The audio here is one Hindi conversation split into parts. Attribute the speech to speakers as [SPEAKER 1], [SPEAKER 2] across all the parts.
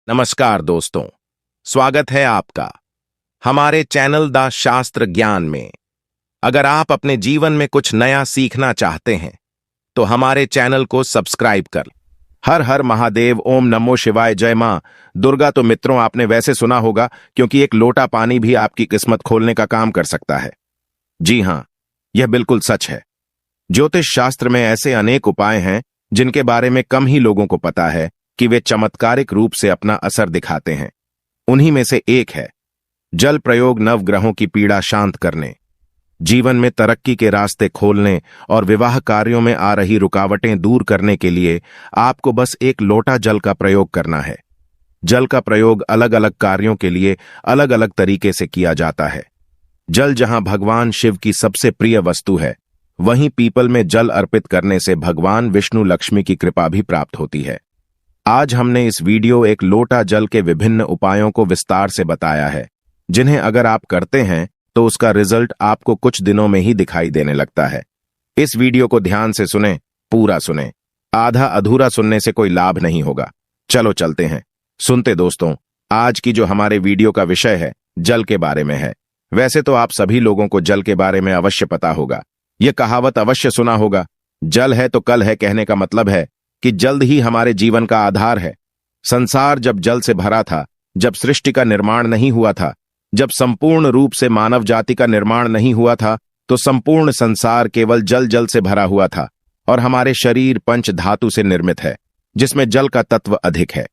[SPEAKER 1] नमस्कार दोस्तों, स्वागत है आपका हमारे चैनल द शास्त्र ज्ञान में। अगर आप अपने जीवन में कुछ नया सीखना चाहते हैं तो हमारे चैनल को सब्सक्राइब कर। हर हर महादेव, ओम नमो शिवाय, जय मां दुर्गा। तो मित्रों, आपने वैसे सुना होगा क्योंकि एक लोटा पानी भी आपकी किस्मत खोलने का काम कर सकता है। जी हां, यह बिल्कुल सच है। ज्योतिष शास्त्र में ऐसे अनेक उपाय हैं जिनके बारे में कम ही लोगों को पता है कि वे चमत्कारिक रूप से अपना असर दिखाते हैं। उन्हीं में से एक है जल प्रयोग, नवग्रहों की पीड़ा शांत करने, जीवन में तरक्की के रास्ते खोलने और विवाह कार्यों में आ रही रुकावटें दूर करने के लिए आपको बस एक लोटा जल का प्रयोग करना है। जल का प्रयोग अलग अलग कार्यों के लिए अलग अलग तरीके से किया जाता है। जल जहां भगवान शिव की सबसे प्रिय वस्तु है, वहीं पीपल में जल अर्पित करने से भगवान विष्णु लक्ष्मी की कृपा भी प्राप्त होती है। आज हमने इस वीडियो एक लोटा जल के विभिन्न उपायों को विस्तार से बताया है, जिन्हें अगर आप करते हैं तो उसका रिजल्ट आपको कुछ दिनों में ही दिखाई देने लगता है। इस वीडियो को ध्यान से सुने, पूरा सुने। आधा अधूरा सुनने से कोई लाभ नहीं होगा। चलो चलते हैं, सुनते दोस्तों। आज की जो हमारे वीडियो का विषय है, जल के बारे में है। वैसे तो आप सभी लोगों को जल के बारे में अवश्य पता होगा। यह कहावत अवश्य सुना होगा, जल है तो कल है। कहने का मतलब है कि जल्द ही हमारे जीवन का आधार है। संसार जब जल से भरा था, जब सृष्टि का निर्माण नहीं हुआ था, जब संपूर्ण रूप से मानव जाति का निर्माण नहीं हुआ था, तो संपूर्ण संसार केवल जल जल से भरा हुआ था। और हमारे शरीर पंच धातु से निर्मित है, जिसमें जल का तत्व अधिक है।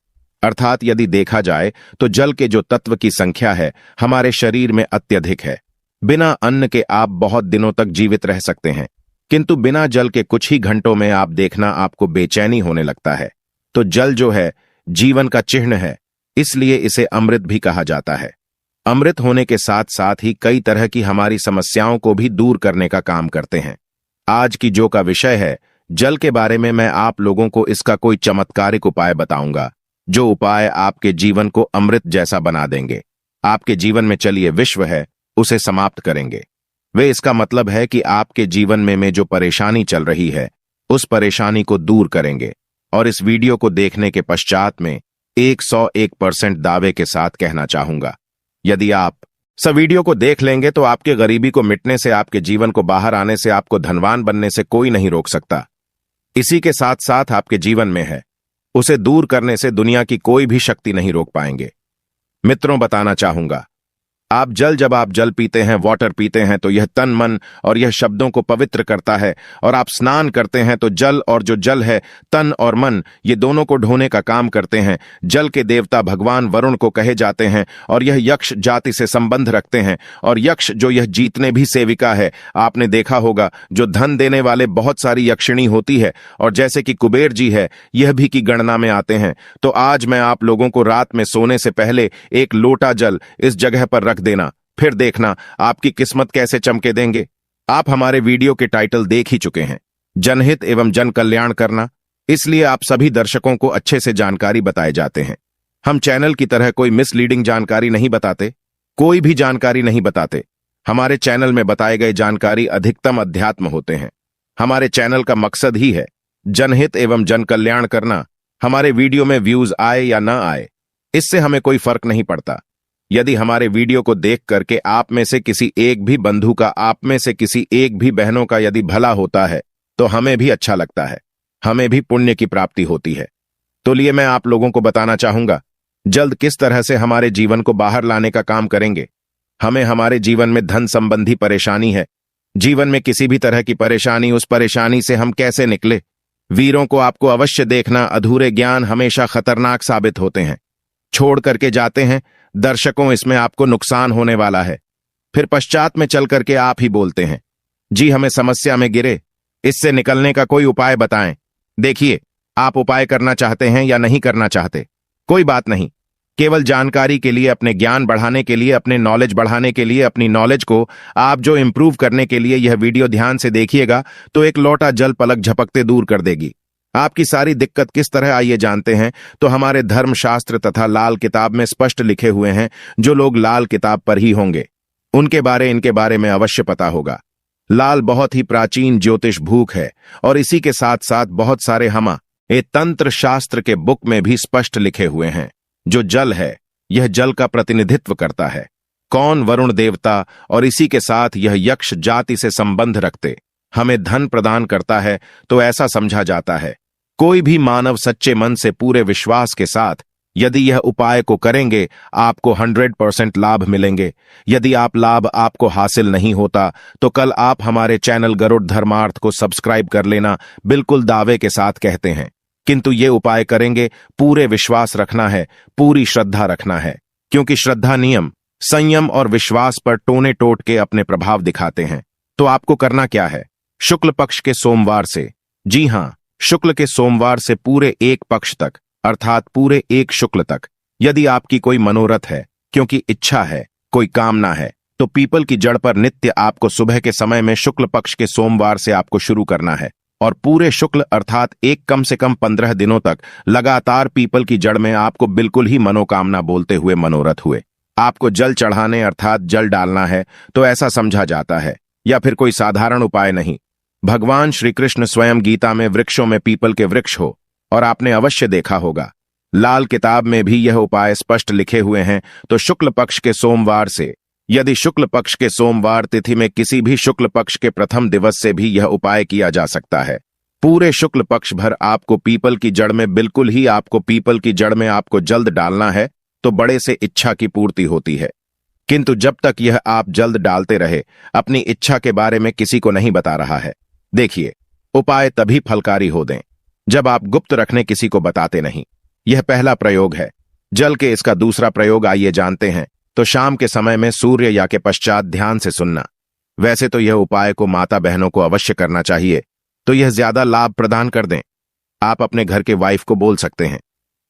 [SPEAKER 1] अर्थात यदि देखा जाए तो जल के जो तत्व की संख्या है हमारे शरीर में अत्यधिक है। बिना अन्न के आप बहुत दिनों तक जीवित रह सकते हैं, किंतु बिना जल के कुछ ही घंटों में आप देखना आपको बेचैनी होने लगता है। तो जल जो है जीवन का चिन्ह है, इसलिए इसे अमृत भी कहा जाता है। अमृत होने के साथ साथ ही कई तरह की हमारी समस्याओं को भी दूर करने का काम करते हैं। आज की जो का विषय है जल के बारे में, मैं आप लोगों को इसका कोई चमत्कारिक उपाय बताऊंगा, जो उपाय आपके जीवन को अमृत जैसा बना देंगे। आपके जीवन में चलिए विश्व है उसे समाप्त करेंगे। वे इसका मतलब है कि आपके जीवन में जो परेशानी चल रही है उस परेशानी को दूर करेंगे। और इस वीडियो को देखने के पश्चात में 101% दावे के साथ कहना चाहूंगा, यदि आप सब वीडियो को देख लेंगे तो आपके गरीबी को मिटने से, आपके जीवन को बाहर आने से, आपको धनवान बनने से कोई नहीं रोक सकता। इसी के साथ साथ आपके जीवन में है, उसे दूर करने से दुनिया की कोई भी शक्ति नहीं रोक पाएंगे। मित्रों, बताना चाहूंगा, जब आप जल पीते हैं, वाटर पीते हैं, तो यह तन मन और यह शब्दों को पवित्र करता है। और आप स्नान करते हैं तो जल और जो जल है, तन और मन, ये दोनों को ढोने का काम करते हैं। जल के देवता भगवान वरुण को कहे जाते हैं और यह यक्ष जाति से संबंध रखते हैं। और यक्ष जो यह जीतने भी सेविका है। आपने देखा होगा जो धन देने वाले बहुत सारी यक्षिणी होती है, और जैसे कि कुबेर जी है, यह भी की गणना में आते हैं। तो आज मैं आप लोगों को रात में सोने से पहले एक लोटा जल इस जगह पर रख देना, फिर देखना आपकी किस्मत कैसे चमके देंगे। आप हमारे वीडियो के टाइटल देख ही चुके हैं, जनहित एवं जन कल्याण करना, इसलिए आप सभी दर्शकों को अच्छे से जानकारी बताए जाते हैं। हम चैनल की तरह कोई मिसलीडिंग जानकारी नहीं बताते, कोई भी जानकारी नहीं बताते। हमारे चैनल में बताए गए जानकारी अधिकतम अध्यात्म होते हैं। हमारे चैनल का मकसद ही है जनहित एवं जन कल्याण करना। हमारे वीडियो में व्यूज आए या ना आए, इससे हमें कोई फर्क नहीं पड़ता। यदि हमारे वीडियो को देख करके आप में से किसी एक भी बंधु का, आप में से किसी एक भी बहनों का यदि भला होता है तो हमें भी अच्छा लगता है, हमें भी पुण्य की प्राप्ति होती है। तो लिए मैं आप लोगों को बताना चाहूंगा जल्द किस तरह से हमारे जीवन को बाहर लाने का काम करेंगे। हमें हमारे जीवन में धन संबंधी परेशानी है, जीवन में किसी भी तरह की परेशानी, उस परेशानी से हम कैसे निकले। वीरों को आपको अवश्य देखना, अधूरे ज्ञान हमेशा खतरनाक साबित होते हैं, छोड़ करके जाते हैं। दर्शकों, इसमें आपको नुकसान होने वाला है। फिर पश्चात में चल करके आप ही बोलते हैं, जी हमें समस्या में गिरे, इससे निकलने का कोई उपाय बताएं। देखिए, आप उपाय करना चाहते हैं या नहीं करना चाहते, कोई बात नहीं। केवल जानकारी के लिए, अपने ज्ञान बढ़ाने के लिए, अपने नॉलेज बढ़ाने के लिए, अपनी नॉलेज को आप जो इंप्रूव करने के लिए यह वीडियो ध्यान से देखिएगा तो एक लोटा जल पलक झपकते दूर कर देगी। आपकी सारी दिक्कत किस तरह आइए जानते हैं। तो हमारे धर्मशास्त्र तथा लाल किताब में स्पष्ट लिखे हुए हैं। जो लोग लाल किताब पर ही होंगे उनके इनके बारे में अवश्य पता होगा। लाल बहुत ही प्राचीन ज्योतिष भूख है, और इसी के साथ साथ बहुत सारे ए तंत्र शास्त्र के बुक में भी स्पष्ट लिखे हुए हैं। जो जल है, यह जल का प्रतिनिधित्व करता है। कौन? वरुण देवता, और इसी के साथ यह यक्ष जाति से संबंध रखते हमें धन प्रदान करता है। तो ऐसा समझा जाता है, कोई भी मानव सच्चे मन से पूरे विश्वास के साथ यदि यह उपाय को करेंगे, आपको 100% लाभ मिलेंगे। यदि आप लाभ आपको हासिल नहीं होता तो कल आप हमारे चैनल गरुड़ धर्मार्थ को सब्सक्राइब कर लेना, बिल्कुल दावे के साथ कहते हैं। किंतु ये उपाय करेंगे, पूरे विश्वास रखना है, पूरी श्रद्धा रखना है, क्योंकि श्रद्धा नियम, संयम और विश्वास पर टोने टोट के अपने प्रभाव दिखाते हैं। तो आपको करना क्या है? शुक्ल पक्ष के सोमवार से, जी हां, शुक्ल के सोमवार से पूरे एक पक्ष तक, अर्थात पूरे एक शुक्ल तक, यदि आपकी कोई मनोरथ है, क्योंकि इच्छा है, कोई कामना है, तो पीपल की जड़ पर नित्य आपको सुबह के समय में शुक्ल पक्ष के सोमवार से आपको शुरू करना है और पूरे शुक्ल अर्थात एक कम से कम 15 दिनों तक लगातार पीपल की जड़ में आपको बिल्कुल ही मनोकामना बोलते हुए मनोरथ हुए आपको जल चढ़ाने अर्थात जल डालना है। तो ऐसा समझा जाता है, या फिर कोई साधारण उपाय नहीं। भगवान श्री कृष्ण स्वयं गीता में वृक्षों में पीपल के वृक्ष हो, और आपने अवश्य देखा होगा, लाल किताब में भी यह उपाय स्पष्ट लिखे हुए हैं। तो शुक्ल पक्ष के सोमवार से, यदि शुक्ल पक्ष के सोमवार तिथि में किसी भी शुक्ल पक्ष के प्रथम दिवस से भी यह उपाय किया जा सकता है। पूरे शुक्ल पक्ष भर आपको पीपल की जड़ में, बिल्कुल ही आपको पीपल की जड़ में आपको जल्द डालना है, तो बड़े से इच्छा की पूर्ति होती है। किंतु जब तक यह आप जल्द डालते रहे, अपनी इच्छा के बारे में किसी को नहीं बता रहा है। देखिए, उपाय तभी फलकारी हो दें जब आप गुप्त रखने किसी को बताते नहीं। यह पहला प्रयोग है जल के। इसका दूसरा प्रयोग आइए जानते हैं। तो शाम के समय में सूर्य या के पश्चात ध्यान से सुनना। वैसे तो यह उपाय को माता बहनों को अवश्य करना चाहिए, तो यह ज्यादा लाभ प्रदान कर दें। आप अपने घर के वाइफ को बोल सकते हैं,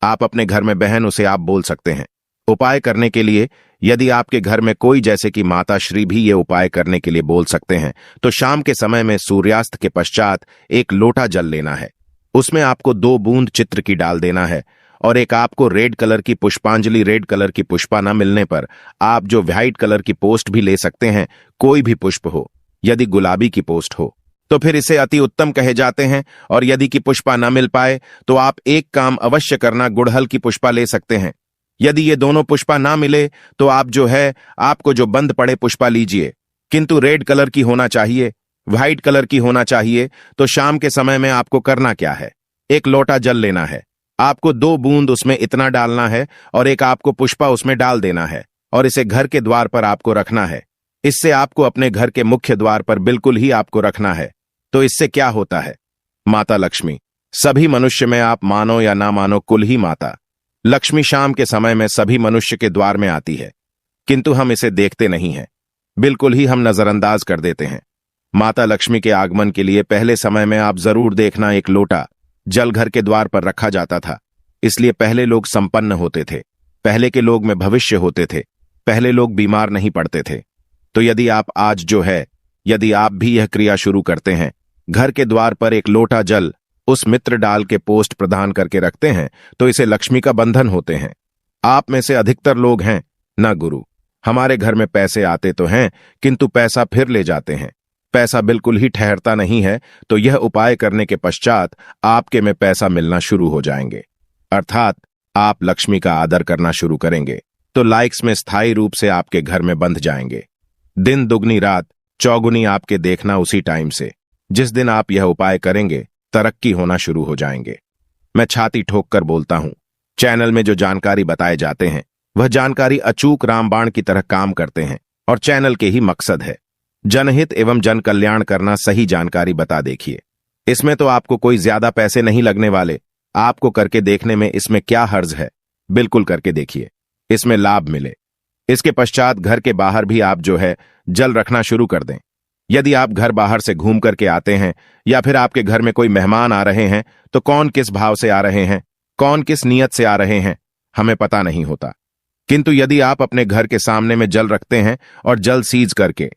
[SPEAKER 1] आप अपने घर में बहन, उसे आप बोल सकते हैं। उपाय करने के लिए यदि आपके घर में कोई, जैसे कि माता श्री भी ये उपाय करने के लिए बोल सकते हैं, तो शाम के समय में सूर्यास्त के पश्चात एक लोटा जल लेना है। उसमें आपको 2 बूंद चित्र की डाल देना है, और एक आपको रेड कलर की पुष्पांजलि, रेड कलर की पुष्पा न मिलने पर आप जो व्हाइट कलर की पोस्ट भी ले सकते हैं, कोई भी पुष्प हो। यदि गुलाबी की पोस्ट हो तो फिर इसे अति उत्तम कहे जाते हैं। और यदि की पुष्पा न मिल पाए तो आप एक काम अवश्य करना, गुड़हल की पुष्पा ले सकते हैं। यदि ये दोनों पुष्पा ना मिले तो आप जो है, आपको जो बंद पड़े पुष्पा लीजिए, किंतु रेड कलर की होना चाहिए, व्हाइट कलर की होना चाहिए। तो शाम के समय में आपको करना क्या है? एक लोटा जल लेना है, आपको 2 बूंद उसमें इतना डालना है, और एक आपको पुष्पा उसमें डाल देना है, और इसे घर के द्वार पर आपको रखना है। इससे आपको अपने घर के मुख्य द्वार पर बिल्कुल ही आपको रखना है। तो इससे क्या होता है? माता लक्ष्मी, सभी मनुष्य में आप मानो या ना मानो, कुल ही माता लक्ष्मी शाम के समय में सभी मनुष्य के द्वार में आती है, किंतु हम इसे देखते नहीं हैं, बिल्कुल ही हम नजरअंदाज कर देते हैं। माता लक्ष्मी के आगमन के लिए पहले समय में आप जरूर देखना, एक लोटा जल घर के द्वार पर रखा जाता था। इसलिए पहले लोग संपन्न होते थे, पहले के लोग में भविष्य होते थे, पहले लोग बीमार नहीं पड़ते थे। तो यदि आप आज जो है, यदि आप भी यह क्रिया शुरू करते हैं, घर के द्वार पर एक लोटा जल उस मित्र डाल के पोस्ट प्रदान करके रखते हैं, तो इसे लक्ष्मी का बंधन होते हैं। आप में से अधिकतर लोग हैं ना, गुरु हमारे घर में पैसे आते तो हैं, किंतु पैसा फिर ले जाते हैं, पैसा बिल्कुल ही ठहरता नहीं है। तो यह उपाय करने के पश्चात आपके में पैसा मिलना शुरू हो जाएंगे, अर्थात आप लक्ष्मी का आदर करना शुरू करेंगे। तो लाइक्स में स्थायी रूप से आपके घर में बंध जाएंगे। दिन दुगनी रात चौगुनी आपके देखना उसी टाइम से, जिस दिन आप यह उपाय करेंगे, तरक्की होना शुरू हो जाएंगे। मैं छाती ठोक कर बोलता हूं, चैनल में जो जानकारी बताए जाते हैं वह जानकारी अचूक रामबाण की तरह काम करते हैं, और चैनल के ही मकसद है जनहित एवं जन कल्याण करना। सही जानकारी बता देखिए, इसमें तो आपको कोई ज्यादा पैसे नहीं लगने वाले। आपको करके देखने में इसमें क्या हर्ज है, बिल्कुल करके देखिए, इसमें लाभ मिले। इसके पश्चात घर के बाहर भी आप जो है जल रखना शुरू कर दें। यदि आप घर बाहर से घूम करके आते हैं, या फिर आपके घर में कोई मेहमान आ रहे हैं, तो कौन किस भाव से आ रहे हैं, कौन किस नियत से आ रहे हैं, हमें पता नहीं होता। किंतु यदि आप अपने घर के सामने में जल रखते हैं और जल सीज करके,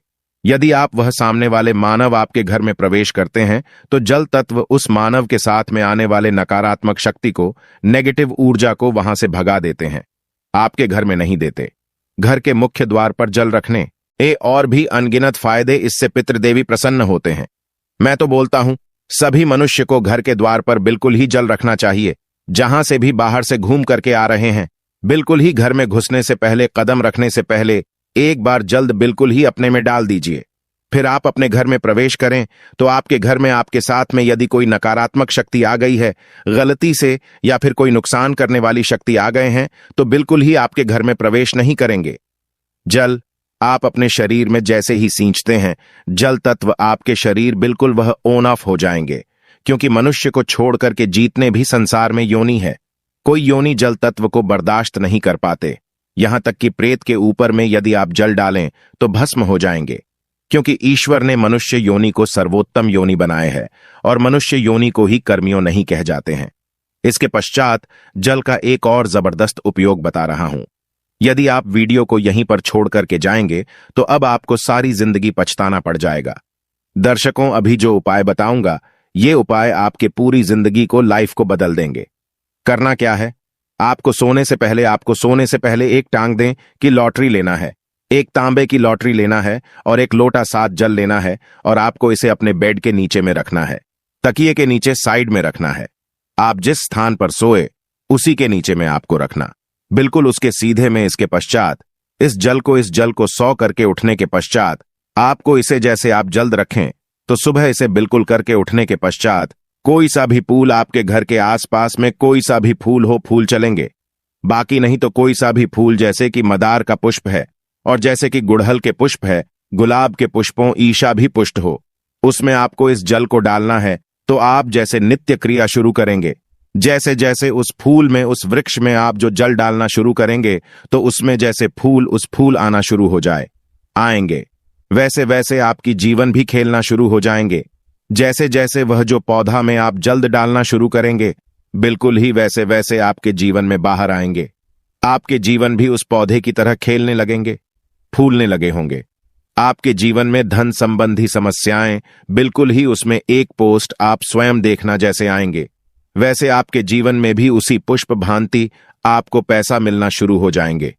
[SPEAKER 1] यदि आप वह सामने वाले मानव आपके घर में प्रवेश करते हैं, तो जल तत्व उस मानव के साथ में आने वाले नकारात्मक शक्ति को, नेगेटिव ऊर्जा को वहां से भगा देते हैं, आपके घर में नहीं देते। घर के मुख्य द्वार पर जल रखने और भी अनगिनत फायदे, इससे पितृदेवी प्रसन्न होते हैं। मैं तो बोलता हूं, सभी मनुष्य को घर के द्वार पर बिल्कुल ही जल रखना चाहिए। जहां से भी बाहर से घूम करके आ रहे हैं, बिल्कुल ही घर में घुसने से पहले, कदम रखने से पहले एक बार जल्द बिल्कुल ही अपने में डाल दीजिए। फिर आप अपने घर में प्रवेश करें तो आपके घर में आपके साथ में यदि कोई नकारात्मक शक्ति आ गई है, गलती से, या फिर कोई नुकसान करने वाली शक्ति आ गए हैं, तो बिल्कुल ही आपके घर में प्रवेश नहीं करेंगे। जल आप अपने शरीर में जैसे ही सींचते हैं, जल तत्व आपके शरीर बिल्कुल वह ऑन ऑफ हो जाएंगे, क्योंकि मनुष्य को छोड़ करके जीतने भी संसार में योनि है। कोई योनि जल तत्व को बर्दाश्त नहीं कर पाते। यहां तक कि प्रेत के ऊपर में यदि आप जल डालें तो भस्म हो जाएंगे, क्योंकि ईश्वर ने मनुष्य योनि को सर्वोत्तम योनि बनाए है और मनुष्य योनि को ही कर्मियों नहीं कह जाते हैं। इसके पश्चात जल का एक और जबरदस्त उपयोग बता रहा हूं। यदि आप वीडियो को यहीं पर छोड़ करके जाएंगे तो अब आपको सारी जिंदगी पछताना पड़ जाएगा। दर्शकों, अभी जो उपाय बताऊंगा, ये उपाय आपके पूरी जिंदगी को, लाइफ को बदल देंगे। करना क्या है? आपको सोने से पहले एक टांग दें कि लॉटरी लेना है, एक तांबे की लॉटरी लेना है और एक लोटा 7 जल लेना है और आपको इसे अपने बेड के नीचे में रखना है, तकिए के नीचे साइड में रखना है। आप जिस स्थान पर सोए उसी के नीचे में आपको रखना, बिल्कुल उसके सीधे में। इसके पश्चात इस जल को 100 करके उठने के पश्चात आपको इसे, जैसे आप जल्द रखें तो सुबह इसे बिल्कुल करके उठने के पश्चात कोई सा भी फूल, आपके घर के आसपास में कोई सा भी फूल हो, फूल चलेंगे। बाकी नहीं तो कोई सा भी फूल, जैसे कि मदार का पुष्प है और जैसे कि गुड़हल के पुष्प है, गुलाब के पुष्पों, ईशा भी पुष्प हो, उसमें आपको इस जल को डालना है। तो आप जैसे नित्य क्रिया शुरू करेंगे, जैसे जैसे उस फूल में, उस वृक्ष में आप जो जल डालना शुरू करेंगे तो उसमें जैसे उस फूल आना शुरू हो आएंगे, वैसे वैसे आपकी जीवन भी खेलना शुरू हो जाएंगे। जैसे जैसे वह जो पौधा में आप जल्द डालना शुरू करेंगे, बिल्कुल ही वैसे वैसे आपके जीवन में बाहर आएंगे। आपके जीवन भी उस पौधे की तरह खेलने लगेंगे, फूलने लगे होंगे। आपके जीवन में धन संबंधी समस्याएं बिल्कुल ही उसमें एक पोस्ट आप स्वयं देखना जैसे आएंगे, वैसे आपके जीवन में भी उसी पुष्प भांति आपको पैसा मिलना शुरू हो जाएंगे।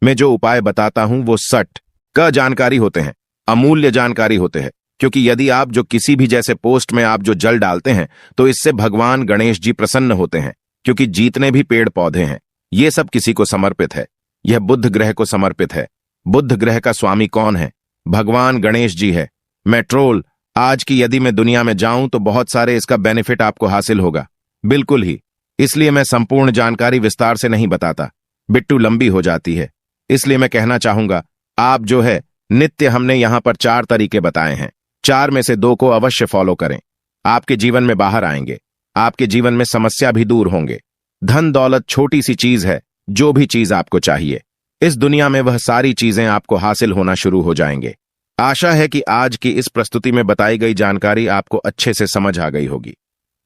[SPEAKER 1] मैं जो उपाय बताता हूं वो सट का जानकारी होते हैं, अमूल्य जानकारी होते हैं, क्योंकि यदि आप जो किसी भी जैसे पोस्ट में आप जो जल डालते हैं तो इससे भगवान गणेश जी प्रसन्न होते हैं, क्योंकि जितने भी पेड़ पौधे हैं ये सब किसी को समर्पित है। यह बुध ग्रह को समर्पित है। बुध ग्रह का स्वामी कौन है? भगवान गणेश जी है। मेट्रोल आज की यदि मैं दुनिया में जाऊं तो बहुत सारे इसका बेनिफिट आपको हासिल होगा, बिल्कुल ही। इसलिए मैं संपूर्ण जानकारी विस्तार से नहीं बताता, बिट्टू लंबी हो जाती है। इसलिए मैं कहना चाहूंगा, आप जो है नित्य, हमने यहां पर 4 तरीके बताए हैं, 4 में से 2 को अवश्य फॉलो करें। आपके जीवन में बाहर आएंगे, आपके जीवन में समस्या भी दूर होंगे। धन दौलत छोटी सी चीज है, जो भी चीज आपको चाहिए इस दुनिया में वह सारी चीजें आपको हासिल होना शुरू हो जाएंगे। आशा है कि आज की इस प्रस्तुति में बताई गई जानकारी आपको अच्छे से समझ आ गई होगी।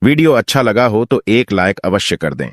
[SPEAKER 1] वीडियो अच्छा लगा हो तो एक लाइक अवश्य कर दें।